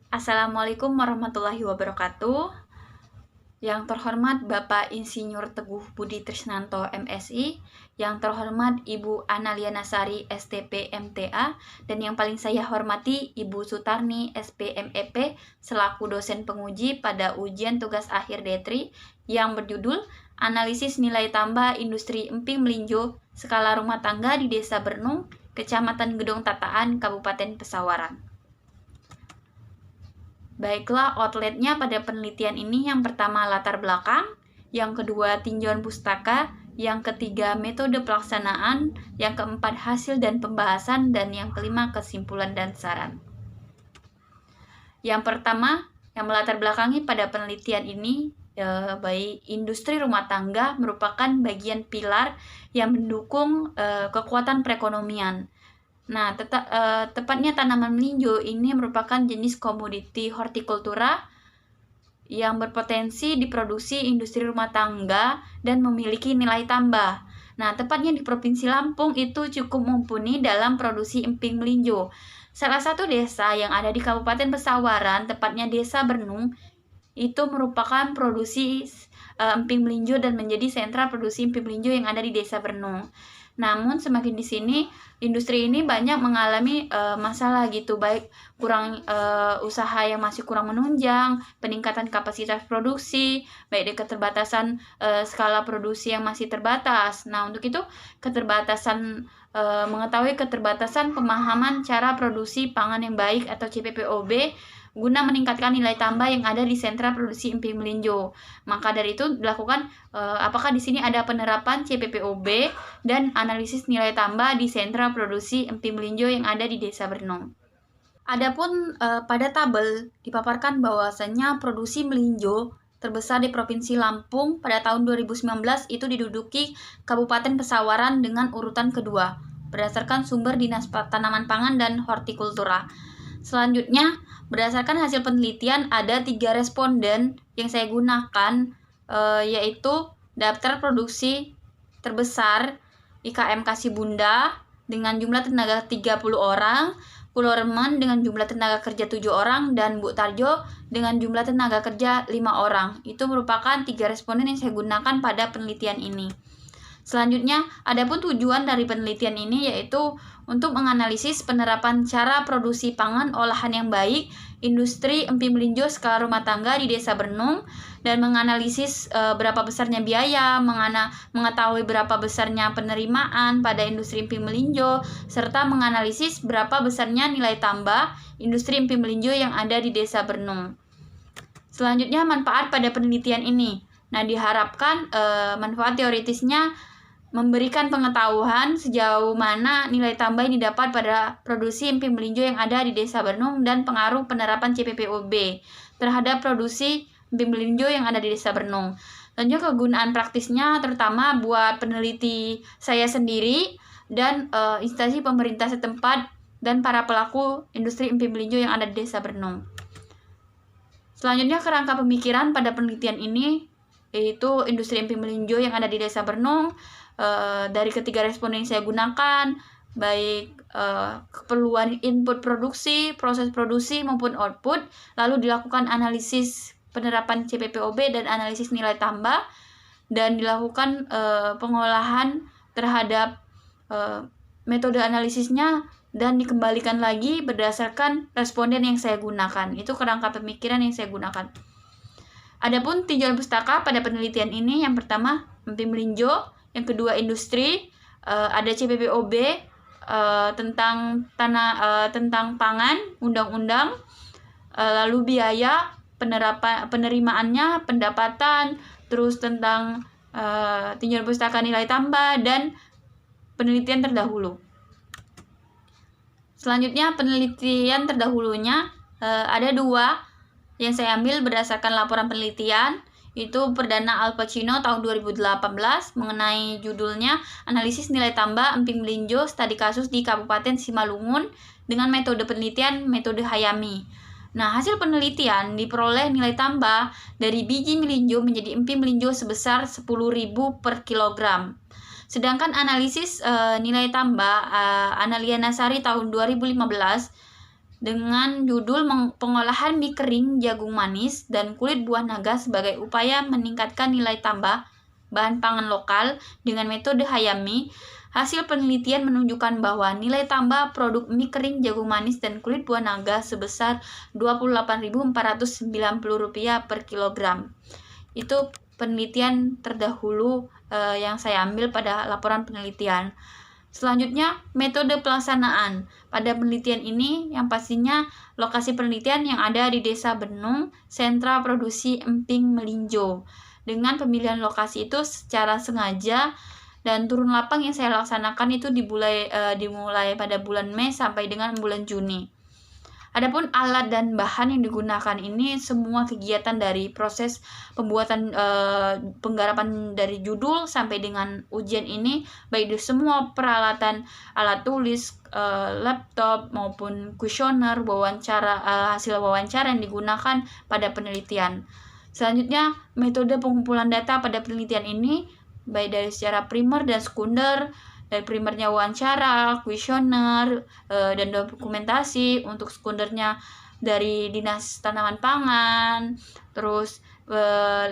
Assalamualaikum warahmatullahi wabarakatuh. Yang terhormat Bapak Insinyur Teguh Budi Trisnanto MSI, yang terhormat Ibu Analia Nasari STP MTA, dan yang paling saya hormati Ibu Sutarni SPMEP selaku dosen penguji pada ujian tugas akhir D3 yang berjudul Analisis Nilai Tambah Industri Emping Melinjo Skala Rumah Tangga di Desa Bernung, Kecamatan Gedong Tataan, Kabupaten Pesawaran. Baiklah, outletnya pada penelitian ini yang pertama latar belakang, yang kedua tinjauan pustaka, yang ketiga metode pelaksanaan, yang keempat hasil dan pembahasan, dan yang kelima kesimpulan dan saran. Yang pertama, yang melatar belakangi pada penelitian ini, baik industri rumah tangga merupakan bagian pilar yang mendukung kekuatan perekonomian. Nah, tepatnya tanaman melinjo ini merupakan jenis komoditi hortikultura yang berpotensi diproduksi industri rumah tangga dan memiliki nilai tambah. Nah, tepatnya di Provinsi Lampung itu cukup mumpuni dalam produksi emping melinjo. Salah satu desa yang ada di Kabupaten Pesawaran, tepatnya Desa Bernung, itu merupakan produksi emping melinjo dan menjadi sentra produksi emping melinjo yang ada di Desa Bernung. Namun semakin di sini industri ini banyak mengalami masalah gitu, baik kurang usaha yang masih kurang menunjang, peningkatan kapasitas produksi, baik di keterbatasan skala produksi yang masih terbatas. Nah, untuk itu keterbatasan mengetahui keterbatasan pemahaman cara produksi pangan yang baik atau CPPOB guna meningkatkan nilai tambah yang ada di sentra produksi emping melinjo. Maka dari itu dilakukan apakah di sini ada penerapan CPPOB dan analisis nilai tambah di sentra produksi emping melinjo yang ada di Desa Bernung. Adapun pada tabel dipaparkan bahwasanya produksi melinjo terbesar di Provinsi Lampung pada tahun 2019 itu diduduki Kabupaten Pesawaran dengan urutan kedua berdasarkan sumber Dinas Tanaman Pangan dan Hortikultura. Selanjutnya, berdasarkan hasil penelitian ada 3 responden yang saya gunakan, yaitu daftar produksi terbesar IKM Kasibunda dengan jumlah tenaga 30 orang, Pulau Remen dengan jumlah tenaga kerja 7 orang, dan Bu Tarjo dengan jumlah tenaga kerja 5 orang. Itu merupakan 3 responden yang saya gunakan pada penelitian ini. Selanjutnya, adapun tujuan dari penelitian ini yaitu untuk menganalisis penerapan cara produksi pangan olahan yang baik industri emping melinjo skala rumah tangga di Desa Bernung, dan menganalisis berapa besarnya biaya, mengetahui berapa besarnya penerimaan pada industri emping melinjo, serta menganalisis berapa besarnya nilai tambah industri emping melinjo yang ada di Desa Bernung. Selanjutnya, manfaat pada penelitian ini. Nah, diharapkan manfaat teoritisnya memberikan pengetahuan sejauh mana nilai tambah yang didapat pada produksi emping melinjo yang ada di Desa Bernung dan pengaruh penerapan CPPOB terhadap produksi emping melinjo yang ada di Desa Bernung. Tentunya kegunaan praktisnya terutama buat peneliti saya sendiri dan instansi pemerintah setempat dan para pelaku industri emping melinjo yang ada di Desa Bernung. Selanjutnya, kerangka pemikiran pada penelitian ini yaitu industri emping melinjo yang ada di Desa Bernung. Dari ketiga responden yang saya gunakan, baik keperluan input produksi, proses produksi maupun output, lalu dilakukan analisis penerapan CPPOB dan analisis nilai tambah, dan dilakukan pengolahan terhadap metode analisisnya dan dikembalikan lagi berdasarkan responden yang saya gunakan. Itu kerangka pemikiran yang saya gunakan. Adapun tinjauan pustaka pada penelitian ini, yang pertama emping melinjo, yang kedua industri, ada CPPOB tentang tentang pangan, undang-undang, lalu biaya, penerimaannya, pendapatan, terus tentang tinjauan pustaka nilai tambah, dan penelitian terdahulu. Selanjutnya, penelitian terdahulunya ada 2 yang saya ambil berdasarkan laporan penelitian. Itu perdana Al Pacino tahun 2018 mengenai judulnya Analisis Nilai Tambah Emping Melinjo Studi Kasus di Kabupaten Simalungun dengan metode penelitian metode Hayami. Nah, hasil penelitian diperoleh nilai tambah dari biji melinjo menjadi emping melinjo sebesar 10.000 per kilogram. Sedangkan analisis nilai tambah Analia Nasari tahun 2015 dengan judul Pengolahan Mie Kering Jagung Manis dan Kulit Buah Naga sebagai upaya meningkatkan nilai tambah bahan pangan lokal dengan metode Hayami. Hasil penelitian menunjukkan bahwa nilai tambah produk mie kering jagung manis dan kulit buah naga sebesar Rp28.490 per kilogram. Itu penelitian terdahulu yang saya ambil pada laporan penelitian. Selanjutnya, metode pelaksanaan. Pada penelitian ini, yang pastinya lokasi penelitian yang ada di Desa Benung, sentra produksi emping melinjo. Dengan pemilihan lokasi itu secara sengaja dan turun lapang yang saya laksanakan itu dimulai pada bulan Mei sampai dengan bulan Juni. Adapun alat dan bahan yang digunakan ini semua kegiatan dari proses pembuatan penggarapan dari judul sampai dengan ujian ini, baik dari semua peralatan alat tulis, laptop maupun kuesioner, hasil wawancara yang digunakan pada penelitian. Selanjutnya, metode pengumpulan data pada penelitian ini baik dari secara primer dan sekunder. Dari primernya wawancara, kuesioner, dan dokumentasi. Untuk sekundernya dari Dinas Tanaman Pangan, terus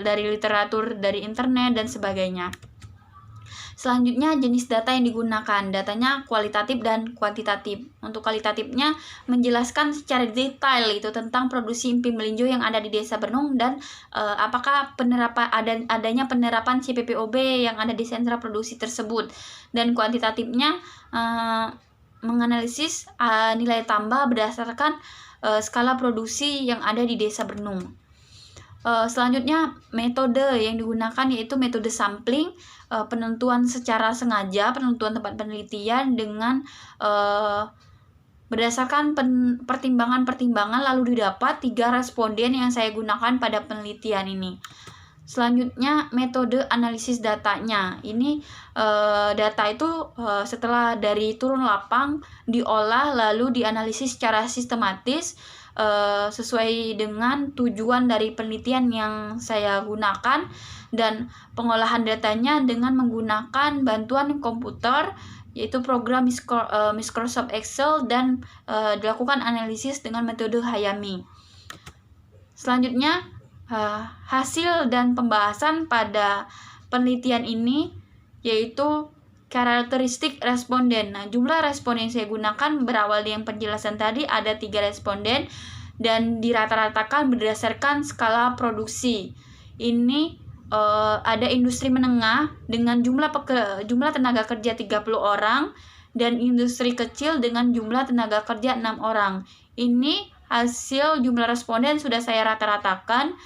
dari literatur dari internet dan sebagainya. Selanjutnya, jenis data yang digunakan. Datanya kualitatif dan kuantitatif. Untuk kualitatifnya menjelaskan secara detail itu tentang produksi emping melinjo yang ada di Desa Benung dan apakah adanya penerapan CPPOB yang ada di sentra produksi tersebut. Dan kuantitatifnya menganalisis nilai tambah berdasarkan skala produksi yang ada di Desa Benung. Selanjutnya, metode yang digunakan yaitu metode sampling, penentuan secara sengaja, penentuan tempat penelitian dengan berdasarkan pertimbangan-pertimbangan lalu didapat 3 responden yang saya gunakan pada penelitian ini. Selanjutnya, metode analisis datanya. Ini data itu setelah dari turun lapang diolah lalu dianalisis secara sistematis sesuai dengan tujuan dari penelitian yang saya gunakan, dan pengolahan datanya dengan menggunakan bantuan komputer yaitu program Microsoft Excel dan dilakukan analisis dengan metode Hayami. Selanjutnya, hasil dan pembahasan pada penelitian ini yaitu karakteristik responden. Nah, jumlah responden yang saya gunakan berawal dari penjelasan tadi, ada 3 responden dan dirata-ratakan berdasarkan skala produksi. Ini ada industri menengah dengan jumlah tenaga kerja 30 orang dan industri kecil dengan jumlah tenaga kerja 6 orang. Ini hasil jumlah responden sudah saya rata-ratakan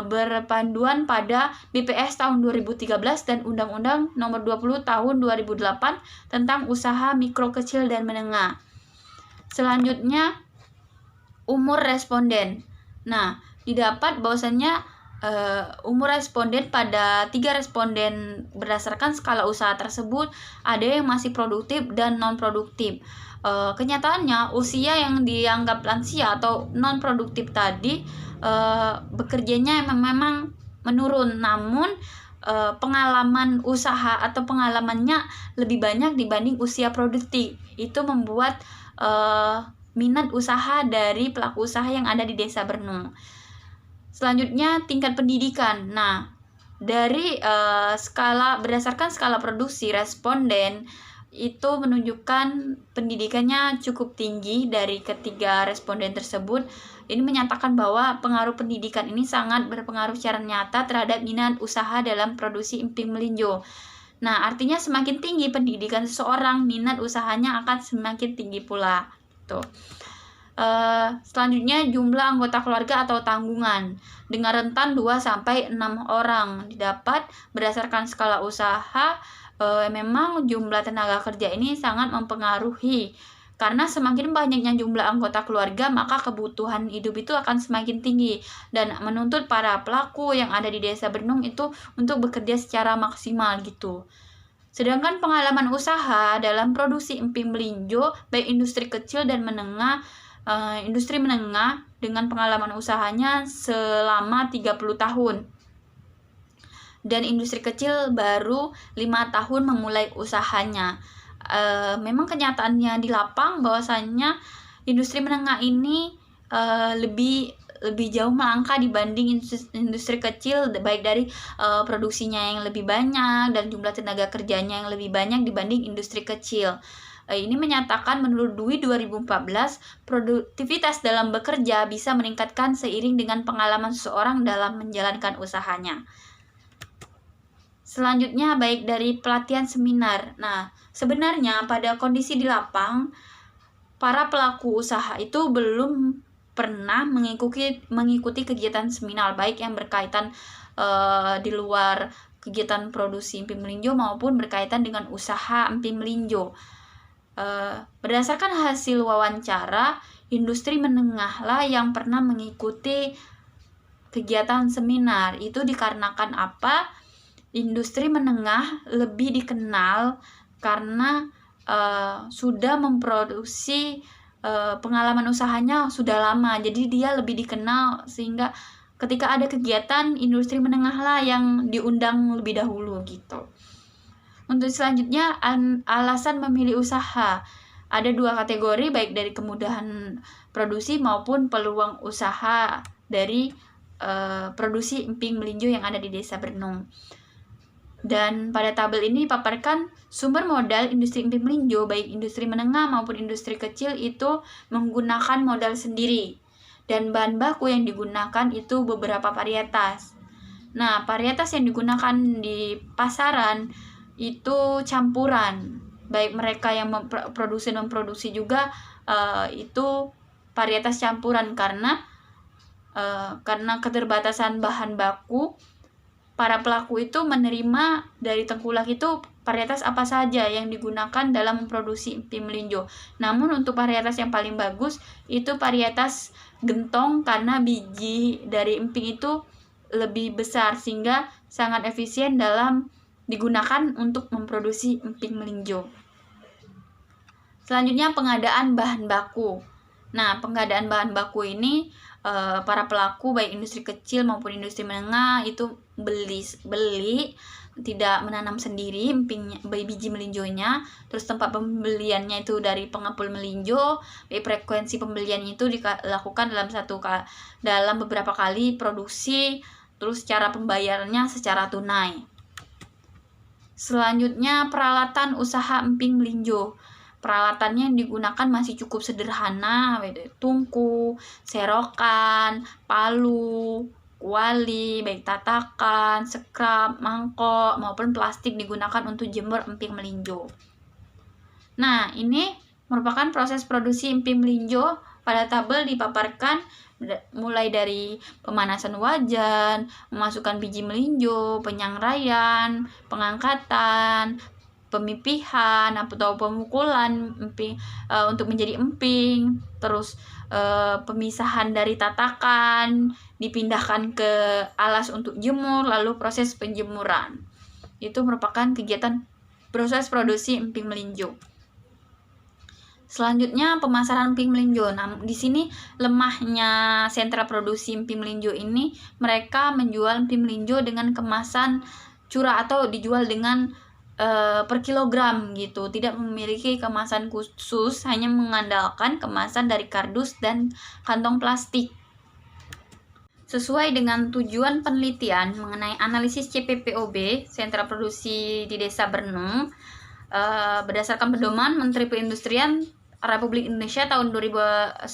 berpanduan pada BPS tahun 2013 dan Undang-Undang Nomor 20 Tahun 2008 tentang usaha mikro, kecil, dan menengah. Selanjutnya, umur responden. Nah, didapat bahwasannya umur responden pada 3 responden berdasarkan skala usaha tersebut ada yang masih produktif dan non-produktif. Kenyataannya, usia yang dianggap lansia atau non-produktif tadi bekerjanya memang menurun, namun pengalaman usaha atau pengalamannya lebih banyak dibanding usia produktif. Itu membuat minat usaha dari pelaku usaha yang ada di Desa Benung. Selanjutnya, tingkat pendidikan. Nah, dari berdasarkan skala produksi, responden itu menunjukkan pendidikannya cukup tinggi dari ketiga responden tersebut. Ini menyatakan bahwa pengaruh pendidikan ini sangat berpengaruh secara nyata terhadap minat usaha dalam produksi emping melinjo. Nah, artinya semakin tinggi pendidikan seseorang, minat usahanya akan semakin tinggi pula. Tuh. Selanjutnya, jumlah anggota keluarga atau tanggungan dengan rentan 2-6 orang didapat berdasarkan skala usaha. Memang jumlah tenaga kerja ini sangat mempengaruhi, karena semakin banyaknya jumlah anggota keluarga maka kebutuhan hidup itu akan semakin tinggi dan menuntut para pelaku yang ada di Desa Benung itu untuk bekerja secara maksimal gitu. Sedangkan pengalaman usaha dalam produksi emping melinjo baik industri kecil dan menengah, industri menengah dengan pengalaman usahanya selama 30 tahun. Dan industri kecil baru 5 tahun memulai usahanya. Memang kenyataannya di lapang bahwasannya industri menengah ini lebih jauh melangkah dibanding industri kecil, baik dari produksinya yang lebih banyak dan jumlah tenaga kerjanya yang lebih banyak dibanding industri kecil. Ini menyatakan menurut Dwi 2014, produktivitas dalam bekerja bisa meningkatkan seiring dengan pengalaman seseorang dalam menjalankan usahanya. Selanjutnya, baik dari pelatihan seminar. Nah, sebenarnya pada kondisi di lapang, para pelaku usaha itu belum pernah mengikuti kegiatan seminar, baik yang berkaitan di luar kegiatan produksi Emping Melinjo maupun berkaitan dengan usaha Emping Melinjo. Berdasarkan hasil wawancara, industri menengahlah yang pernah mengikuti kegiatan seminar. Itu dikarenakan apa? Industri menengah lebih dikenal karena sudah memproduksi, pengalaman usahanya sudah lama, jadi dia lebih dikenal, sehingga ketika ada kegiatan industri menengah lah yang diundang lebih dahulu gitu. Untuk selanjutnya, alasan memilih usaha. Ada 2 kategori, baik dari kemudahan produksi maupun peluang usaha dari produksi Emping Melinjo yang ada di Desa Bernung. Dan pada tabel ini dipaparkan sumber modal industri Emping Melinjo, baik industri menengah maupun industri kecil, itu menggunakan modal sendiri. Dan bahan baku yang digunakan itu beberapa varietas. Nah, varietas yang digunakan di pasaran itu campuran. Baik mereka yang memproduksi dan memproduksi juga itu varietas campuran karena keterbatasan bahan baku. Para pelaku itu menerima dari tengkulak itu varietas apa saja yang digunakan dalam memproduksi Emping Melinjo. Namun untuk varietas yang paling bagus itu varietas gentong, karena biji dari emping itu lebih besar sehingga sangat efisien dalam digunakan untuk memproduksi Emping Melinjo. Selanjutnya, pengadaan bahan baku. Nah, pengadaan bahan baku ini para pelaku baik industri kecil maupun industri menengah itu beli, tidak menanam sendiri biji melinjonya. Terus tempat pembeliannya itu dari pengepul melinjo. Frekuensi pembelian itu dilakukan dalam beberapa kali produksi. Terus cara pembayarannya secara tunai. Selanjutnya, peralatan usaha Emping Melinjo. Peralatannya yang digunakan masih cukup sederhana, tungku, serokan, palu, kuali, baik tatakan, sekrap, mangkok, maupun plastik digunakan untuk jemur Emping Melinjo. Nah, ini merupakan proses produksi Emping Melinjo. Pada tabel dipaparkan mulai dari pemanasan wajan, memasukkan biji melinjo, penyangraian, pengangkatan, pemipihan atau pemukulan emping untuk menjadi emping, terus pemisahan dari tatakan, dipindahkan ke alas untuk jemur, lalu proses penjemuran. Itu merupakan kegiatan proses produksi Emping Melinjo. Selanjutnya, pemasaran Emping Melinjo. Nah, di sini lemahnya sentra produksi Emping Melinjo ini, mereka menjual Emping Melinjo dengan kemasan curah atau dijual dengan per kilogram gitu, tidak memiliki kemasan khusus, hanya mengandalkan kemasan dari kardus dan kantong plastik. Sesuai dengan tujuan penelitian mengenai analisis CPPOB, sentra produksi di Desa Bernung, berdasarkan pedoman Menteri Perindustrian Republik Indonesia tahun 2010,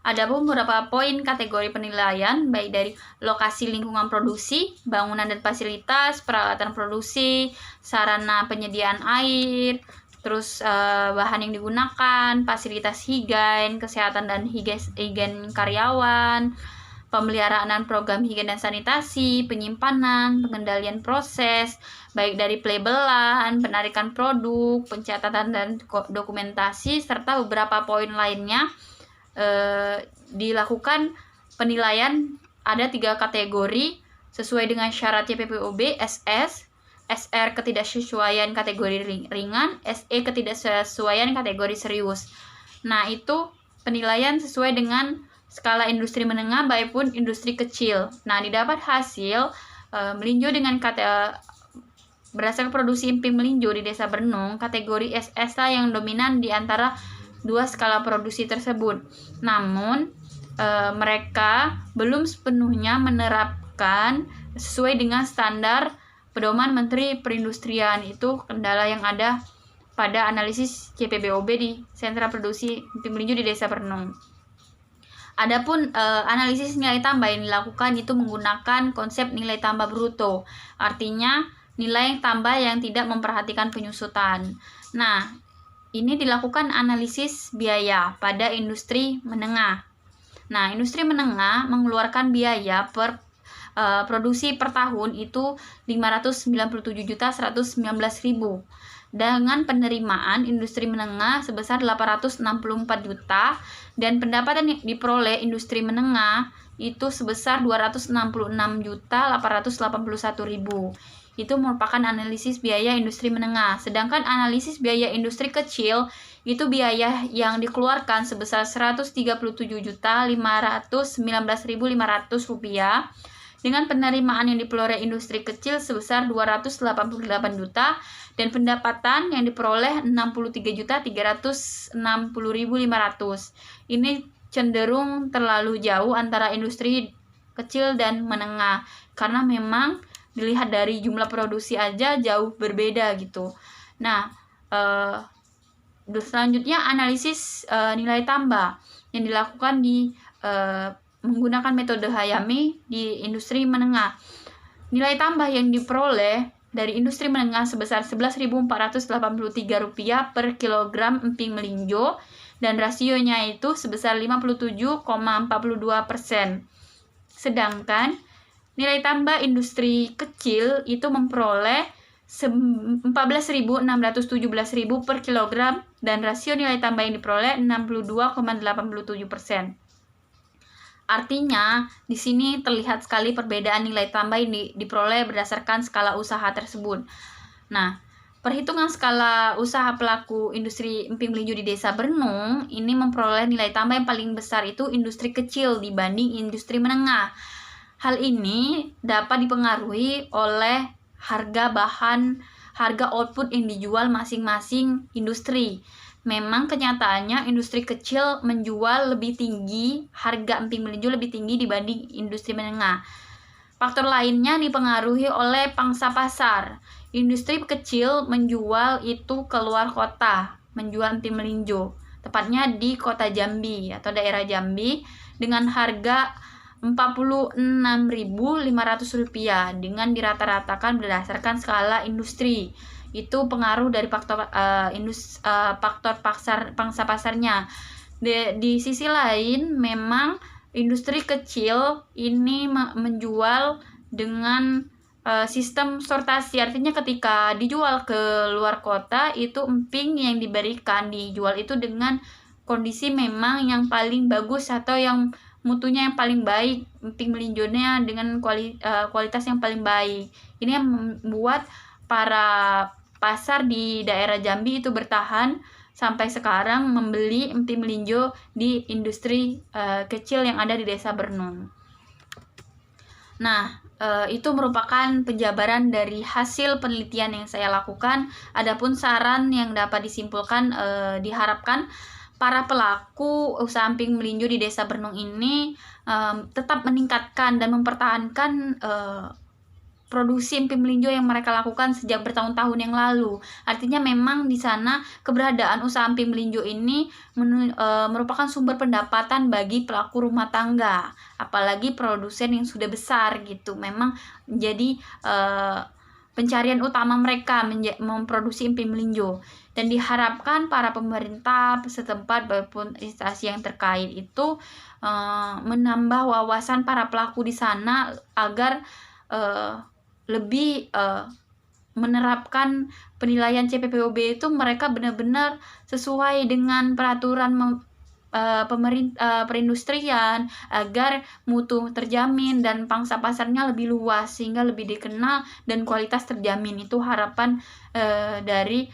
ada beberapa poin kategori penilaian, baik dari lokasi lingkungan produksi, bangunan dan fasilitas, peralatan produksi, sarana penyediaan air, terus bahan yang digunakan, fasilitas higien, kesehatan dan higien karyawan, pemeliharaan dan program higien dan sanitasi, penyimpanan, pengendalian proses, baik dari pelabelan, penarikan produk, pencatatan dan dokumentasi, serta beberapa poin lainnya. Dilakukan penilaian ada 3 kategori sesuai dengan syarat CPPOB, SS, SR ketidaksesuaian kategori ringan, SE ketidaksesuaian kategori serius. Nah, itu penilaian sesuai dengan skala industri menengah maupun industri kecil. Nah, didapat hasil melinjo dengan berdasarkan produksi Emping Melinjo di Desa Bernung, kategori SS yang dominan di antara dua skala produksi tersebut. Namun mereka belum sepenuhnya menerapkan sesuai dengan standar pedoman Menteri Perindustrian. Itu kendala yang ada pada analisis CPBOB di sentra produksi emping melinjo di Desa Bernung. Adapun analisis nilai tambah yang dilakukan itu menggunakan konsep nilai tambah bruto, artinya nilai tambah yang tidak memperhatikan penyusutan. Nah, ini dilakukan analisis biaya pada industri menengah. Nah, industri menengah mengeluarkan biaya per produksi per tahun itu 597.119.000 dengan penerimaan industri menengah sebesar 864 juta dan pendapatan yang diperoleh industri menengah itu sebesar 266.881.000. Itu merupakan analisis biaya industri menengah. Sedangkan analisis biaya industri kecil itu biaya yang dikeluarkan sebesar 137.519.500 rupiah dengan penerimaan yang diperoleh industri kecil sebesar 288 juta dan pendapatan yang diperoleh 63.360.500. Ini cenderung terlalu jauh antara industri kecil dan menengah karena memang dilihat dari jumlah produksi aja jauh berbeda gitu. Nah, selanjutnya analisis nilai tambah yang dilakukan di menggunakan metode Hayami di industri menengah. Nilai tambah yang diperoleh dari industri menengah sebesar Rp11.483 per kilogram emping melinjo dan rasionya itu sebesar 57,42%. Sedangkan nilai tambah industri kecil itu memperoleh 14.617.000 per kilogram dan rasio nilai tambah yang diperoleh 62,87%. Artinya, di sini terlihat sekali perbedaan nilai tambah yang diperoleh berdasarkan skala usaha tersebut. Nah, perhitungan skala usaha pelaku industri emping melinjo di Desa Bernung ini memperoleh nilai tambah yang paling besar itu industri kecil dibanding industri menengah. Hal ini dapat dipengaruhi oleh harga output yang dijual masing-masing industri. Memang kenyataannya industri kecil menjual lebih tinggi, harga emping melinjo lebih tinggi dibanding industri menengah. Faktor lainnya dipengaruhi oleh pangsa pasar. Industri kecil menjual itu keluar kota, menjual emping melinjo, tepatnya di kota Jambi atau daerah Jambi dengan harga Rp46.500 dengan dirata-ratakan berdasarkan skala industri. Itu pengaruh dari faktor pangsa pasarnya. Di sisi lain memang industri kecil ini menjual dengan sistem sortasi, artinya ketika dijual ke luar kota itu emping yang diberikan dijual itu dengan kondisi memang yang paling bagus atau yang mutunya yang paling baik, emping melinjonya dengan kualitas yang paling baik. Ini yang membuat para pasar di daerah Jambi itu bertahan sampai sekarang membeli emping melinjo di industri kecil yang ada di Desa Bernung. Nah, itu merupakan penjabaran dari hasil penelitian yang saya lakukan. Adapun saran yang dapat disimpulkan, diharapkan para pelaku usaha emping melinjo di Desa Bernung ini tetap meningkatkan dan mempertahankan produksi emping melinjo yang mereka lakukan sejak bertahun-tahun yang lalu. Artinya memang di sana keberadaan usaha emping melinjo ini merupakan sumber pendapatan bagi pelaku rumah tangga, apalagi produsen yang sudah besar gitu. Memang menjadi pencarian utama mereka memproduksi emping melinjo. Dan diharapkan para pemerintah setempat maupun instansi yang terkait itu menambah wawasan para pelaku di sana agar lebih menerapkan penilaian CPBOB itu mereka benar-benar sesuai dengan peraturan perindustrian agar mutu terjamin dan pangsa pasarnya lebih luas sehingga lebih dikenal dan kualitas terjamin. Itu harapan dari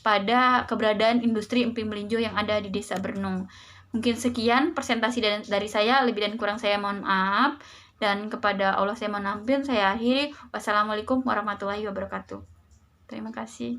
pada keberadaan industri emping melinjo yang ada di Desa Bernung. Mungkin sekian presentasi dari saya, lebih dan kurang saya mohon maaf. Dan kepada Allah saya mohon ampun, saya akhiri. Wassalamualaikum warahmatullahi wabarakatuh. Terima kasih.